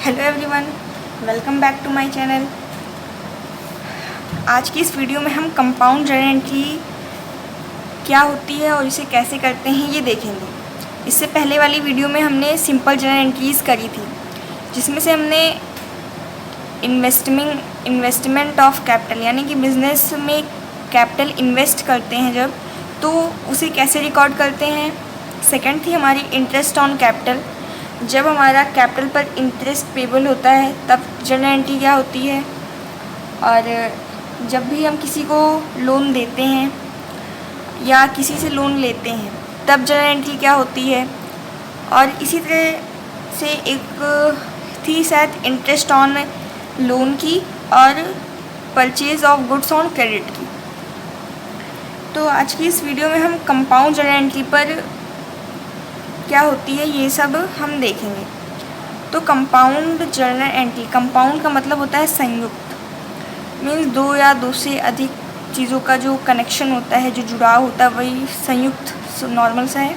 Hello everyone, welcome back to my channel. आज की इस वीडियो में हम कंपाउंड जर्नल एंट्री क्या होती है और इसे कैसे करते हैं ये देखेंगे। इससे पहले वाली वीडियो में हमने सिंपल जर्नल एंट्रीज़ करी थी, जिसमें से हमने इन्वेस्टमेंट ऑफ कैपिटल यानी कि बिज़नेस में कैपिटल इन्वेस्ट करते हैं जब, तो उसे कैसे रिकॉर्ड करते हैं। सेकंड थी हमारी इंटरेस्ट ऑन कैपिटल, जब हमारा कैपिटल पर इंटरेस्ट पेबल होता है तब जर्नल एंट्री क्या होती है। और जब भी हम किसी को लोन देते हैं या किसी से लोन लेते हैं तब जर्नल एंट्री क्या होती है। और इसी तरह से एक थी शायद इंटरेस्ट ऑन लोन की और purchase of goods on credit की। तो आज की इस वीडियो में हम कंपाउंड जर्नल एंट्री पर क्या होती है ये सब हम देखेंगे। तो कंपाउंड जर्नल एंट्री, कंपाउंड का मतलब होता है संयुक्त, मीन्स दो या दो से अधिक चीज़ों का जो कनेक्शन होता है, जो जुड़ाव होता है, वही संयुक्त नॉर्मल सा है।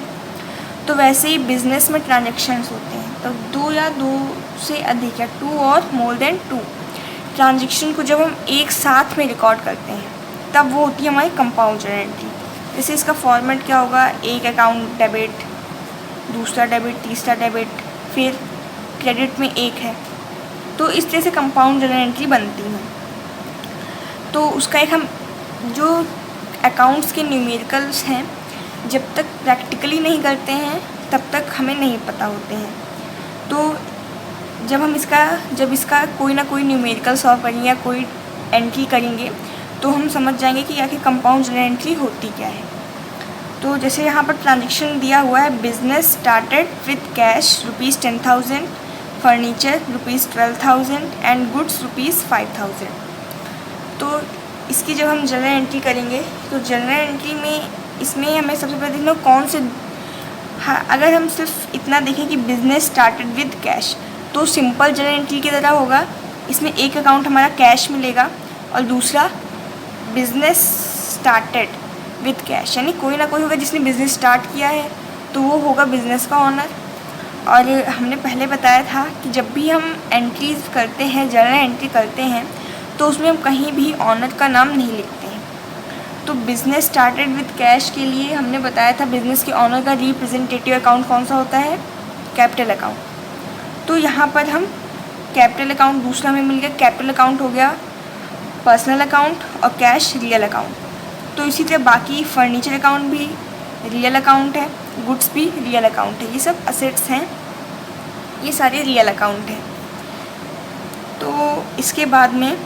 तो वैसे ही बिजनेस में ट्रांजैक्शंस होते हैं, तो दो या दो से अधिक या टू और मोर देन टू ट्रांजैक्शन को जब हम एक साथ में रिकॉर्ड करते हैं तब वो होती है हमारी कंपाउंड जर्नल एंट्री। जैसे इसका फॉर्मेट क्या होगा, एक अकाउंट डेबिट, दूसरा डेबिट, तीसरा डेबिट, फिर क्रेडिट में एक है। तो इस तरह से कंपाउंड जर्नल एंट्री बनती है। तो उसका एक हम जो अकाउंट्स के न्यूमेरिकल्स हैं, जब तक प्रैक्टिकली नहीं करते हैं तब तक हमें नहीं पता होते हैं। तो जब इसका कोई ना कोई न्यूमेरिकल सॉल्व करेंगे या कोई एंट्री करेंगे तो हम समझ जाएंगे कि आखिर कंपाउंड जर्नल एंट्री होती क्या है। तो जैसे यहाँ पर ट्रांजैक्शन दिया हुआ है, business started with cash ₹10,000, furniture ₹12,000 and goods ₹5,000। तो इसकी जब हम जर्नल एंट्री करेंगे तो जर्नल एंट्री में इसमें हमें सबसे पहले देखना कौन से, हाँ, अगर हम सिर्फ इतना देखें कि बिजनेस स्टार्टेड विथ कैश तो सिंपल जर्नल एंट्री की तरह होगा। इसमें एक अकाउंट हमारा कैश मिलेगा और दूसरा बिजनेस स्टार्टेड विथ कैश, यानी कोई ना कोई होगा जिसने बिज़नेस स्टार्ट किया है तो वो होगा बिज़नेस का ऑनर। और हमने पहले बताया था कि जब भी हम एंट्रीज करते हैं, जर्नल एंट्री करते हैं, तो उसमें हम कहीं भी ऑनर का नाम नहीं लिखते हैं। तो बिज़नेस स्टार्टेड विथ कैश के लिए हमने बताया था बिज़नेस के ऑनर का रिप्रेजेंटेटिव अकाउंट कौन सा होता है, कैपिटल अकाउंट। तो यहाँ पर हम कैपिटल अकाउंट दूसरा हमें मिल गया, कैपिटल अकाउंट हो गया पर्सनल अकाउंट और कैश रियल अकाउंट। तो इसी तरह बाकी फर्नीचर अकाउंट भी रियल अकाउंट है, गुड्स भी रियल अकाउंट है, ये सब असेट्स हैं, ये सारे रियल अकाउंट हैं। तो इसके बाद में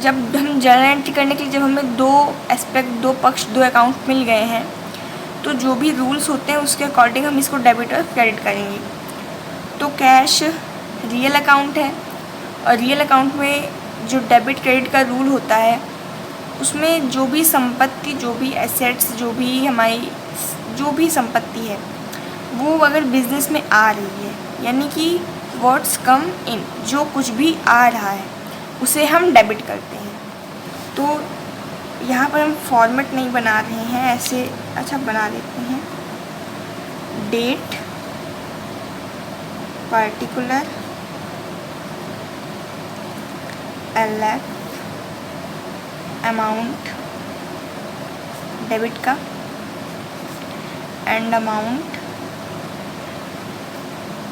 जब हम जर्नल एंट्री करने के लिए जब हमें दो एस्पेक्ट, दो पक्ष, दो अकाउंट मिल गए हैं तो जो भी रूल्स होते हैं उसके अकॉर्डिंग हम इसको डेबिट और क्रेडिट करेंगे। तो कैश रियल अकाउंट है और रियल अकाउंट में जो डेबिट क्रेडिट का रूल होता है उसमें जो भी संपत्ति, जो भी एसेट्स, जो भी हमारी जो भी संपत्ति है वो अगर बिज़नेस में आ रही है, यानी कि व्हाट्स कम इन, जो कुछ भी आ रहा है उसे हम डेबिट करते हैं। तो यहाँ पर हम फॉर्मेट नहीं बना रहे हैं ऐसे, अच्छा बना देते हैं, date, particular, LF, amount debit का, एंड अमाउंट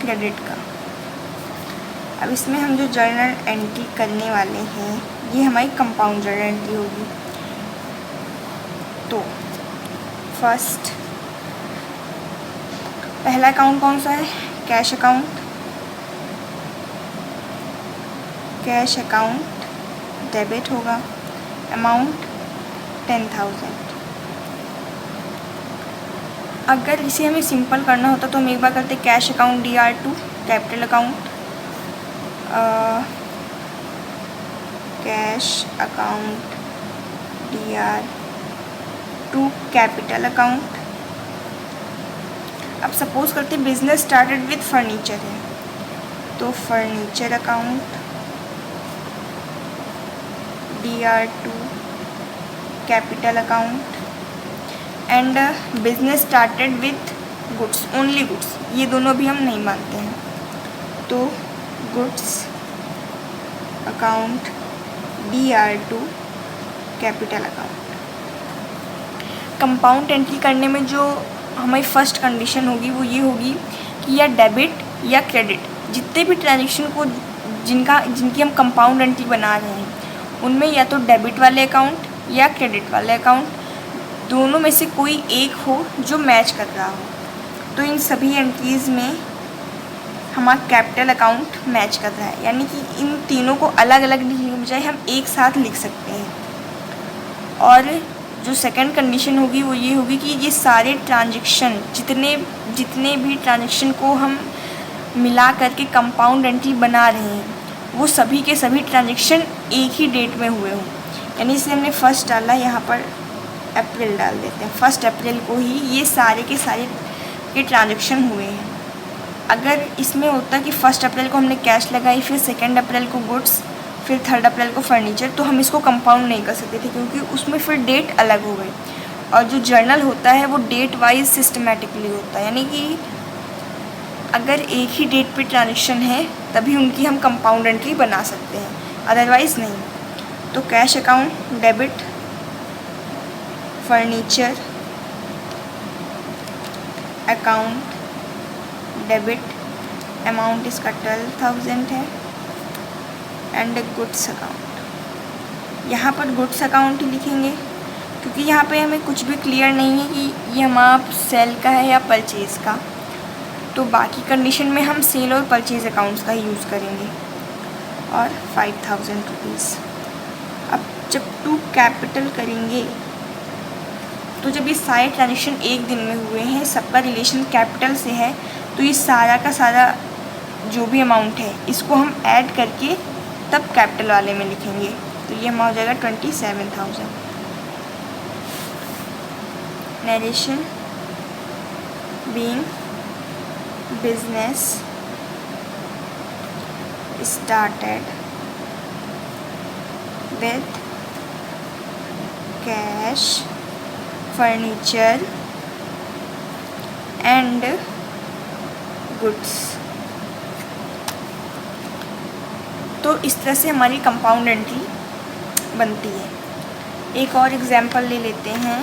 क्रेडिट का। अब इसमें हम जो जर्नल एंट्री करने वाले हैं ये हमारी कंपाउंड जर्नल एंट्री होगी। तो फर्स्ट पहला अकाउंट कौन सा है, cash account. Cash account debit होगा, अमाउंट 10,000। अगर इसे हमें सिंपल करना होता तो हम एक बार करते cash account DR2, capital account, cash account DR2 capital account. अब सपोज करते बिजनेस स्टार्टेड विथ फर्नीचर है तो furniture account DR2 capital account, and business started with goods, only goods, ये दोनों भी हम नहीं मानते हैं। तो goods account DR to capital account. Compound entry करने में जो हमारी फर्स्ट कंडीशन होगी वो ये होगी कि या डेबिट या क्रेडिट, जितने भी ट्रांजेक्शन को जिनकी हम कंपाउंड एंट्री बना रहे हैं उनमें या तो डेबिट वाले अकाउंट या क्रेडिट वाले अकाउंट, दोनों में से कोई एक हो जो मैच कर रहा हो। तो इन सभी एंट्रीज़ में हमारा कैपिटल अकाउंट मैच कर रहा है, यानी कि इन तीनों को अलग अलग लिखने के बजाय हम एक साथ लिख सकते हैं। और जो सेकंड कंडीशन होगी वो ये होगी कि ये सारे ट्रांजेक्शन जितने भी ट्रांजेक्शन को हम मिला करके कंपाउंड एंट्री बना रहे हैं वो सभी के सभी ट्रांजेक्शन एक ही डेट में हुए हों। यानी इसलिए हमने फर्स्ट डाला, यहाँ पर अप्रैल डाल देते हैं। 1 अप्रैल को ही ये सारे के ट्रांजेक्शन हुए हैं। अगर इसमें होता कि 1 अप्रैल को हमने कैश लगाई, फिर 2 अप्रैल को गुड्स, फिर 3 अप्रैल को फर्नीचर, तो हम इसको कंपाउंड नहीं कर सकते थे क्योंकि उसमें फिर डेट अलग हो गई। और जो जर्नल होता है वो डेट वाइज सिस्टमेटिकली होता है, यानी कि अगर एक ही डेट पे ट्रांजेक्शन है तभी उनकी हम कंपाउंड एंट्री बना सकते हैं, अदरवाइज़ नहीं। तो cash account debit, furniture account debit, amount इसका 12,000 है, एंड गुड्स अकाउंट। यहाँ पर गुड्स अकाउंट ही लिखेंगे क्योंकि यहाँ पे हमें कुछ भी क्लियर नहीं है कि ये हमारा सेल का है या परचेज़ का। तो बाकी कंडीशन में हम सेल और परचेज़ अकाउंट्स का ही यूज़ करेंगे। और 5,000 रुपीज़। अब जब टू कैपिटल करेंगे तो जब ये सारे ट्रांजेक्शन एक दिन में हुए हैं, सबका रिलेशन कैपिटल से है, तो ये सारा का सारा जो भी अमाउंट है इसको हम ऐड करके तब कैपिटल वाले में लिखेंगे। तो ये हमारा हो जाएगा 27,000। Narration being business started with cash, furniture and goods. तो इस तरह से हमारी कंपाउंड एंट्री बनती है। एक और एग्जांपल ले लेते हैं।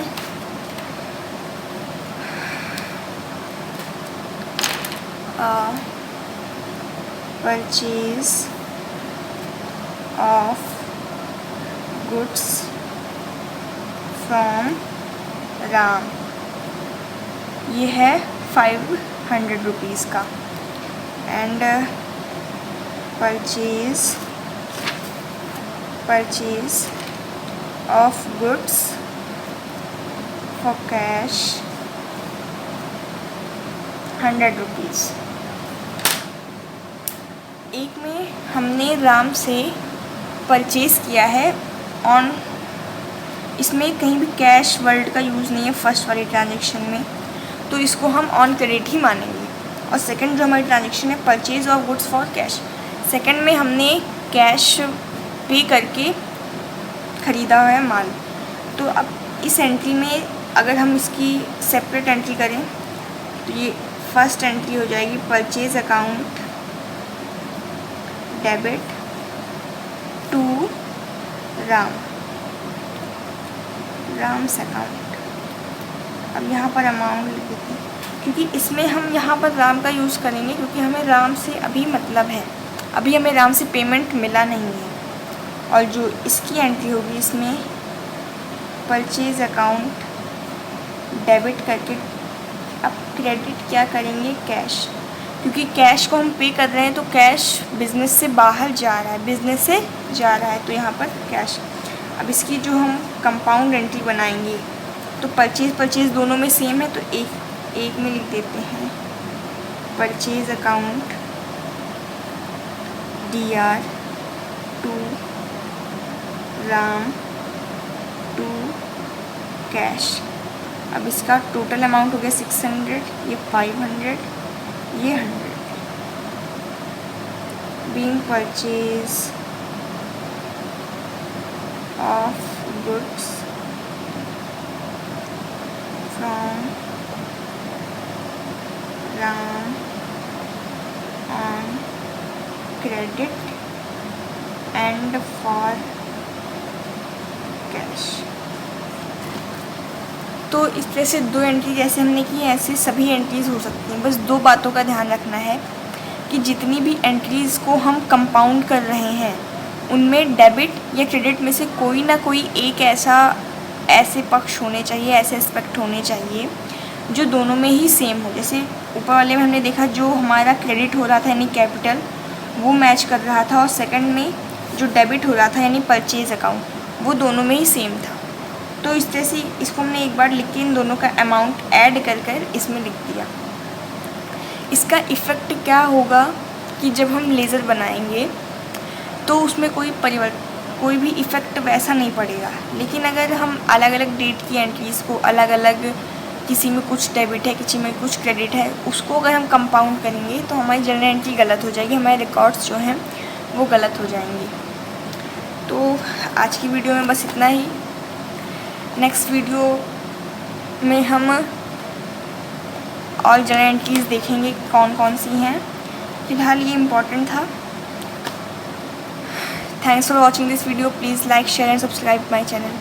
Purchase of goods from Ram, ये है 500 रुपीज़ का। And purchase of goods for cash 100 rupees. एक में हमने राम से परचेज़ किया है ऑन, इसमें कहीं भी कैश वर्ड का यूज़ नहीं है फर्स्ट वाली ट्रांजेक्शन में, तो इसको हम ऑन क्रेडिट ही मानेंगे। और सेकंड जो हमारी ट्रांजेक्शन है purchase of goods for cash, second में हमने कैश पे करके ख़रीदा हुआ है माल। तो अब इस एंट्री में अगर हम इसकी सेपरेट एंट्री करें तो ये फर्स्ट एंट्री हो जाएगी purchase account debit to Ram's account. अब यहाँ पर अमाउंट लिख देते हैं क्योंकि इसमें हम यहाँ पर राम का यूज़ करेंगे क्योंकि हमें राम से अभी मतलब है, अभी हमें राम से पेमेंट मिला नहीं है। और जो इसकी एंट्री होगी इसमें परचेज अकाउंट डेबिट करके, अब क्रेडिट क्या करेंगे कैश, क्योंकि कैश को हम पे कर रहे हैं तो कैश बिज़नेस से बाहर जा रहा है, बिज़नेस से जा रहा है, तो यहाँ पर कैश। अब इसकी जो हम कंपाउंड एंट्री बनाएंगे तो परचेज दोनों में सेम है, तो एक में लिख देते हैं purchase account DR to Ram to cash. अब इसका टोटल अमाउंट हो गया 600, ये 500, ये 100। Being purchase of goods from Ram on credit and for cash. तो इस तरह से 2 एंट्री जैसे हमने की ऐसे सभी एंट्रीज़ हो सकती हैं। बस 2 बातों का ध्यान रखना है कि जितनी भी एंट्रीज़ को हम कंपाउंड कर रहे हैं उनमें डेबिट या क्रेडिट में से कोई ना कोई एक ऐसे पक्ष होने चाहिए, ऐसे एस्पेक्ट होने चाहिए जो दोनों में ही सेम हो। जैसे ऊपर वाले में हमने देखा जो हमारा क्रेडिट हो रहा था यानी कैपिटल वो मैच कर रहा था, और सेकंड में जो डेबिट हो रहा था यानी परचेज़ अकाउंट वो दोनों में ही सेम था। तो इस तरह से इसको हमने एक बार लिख के इन दोनों का अमाउंट ऐड कर कर इसमें लिख दिया। इसका इफ़ेक्ट क्या होगा कि जब हम लेज़र बनाएंगे तो उसमें कोई भी इफ़ेक्ट वैसा नहीं पड़ेगा। लेकिन अगर हम अलग अलग डेट की एंट्रीज़ को अलग अलग, किसी में कुछ डेबिट है किसी में कुछ क्रेडिट है, उसको अगर हम कंपाउंड करेंगे तो हमारी जर्नल एंट्री गलत हो जाएगी, हमारे रिकॉर्ड्स जो हैं वो गलत हो जाएंगे। तो आज की वीडियो में बस इतना ही। नेक्स्ट वीडियो में हम और जर्नल एंट्रीज़ देखेंगे कौन कौन सी हैं। फ़िलहाल ये इम्पोर्टेंट था। Thanks for watching this video. Please like, share and subscribe my channel.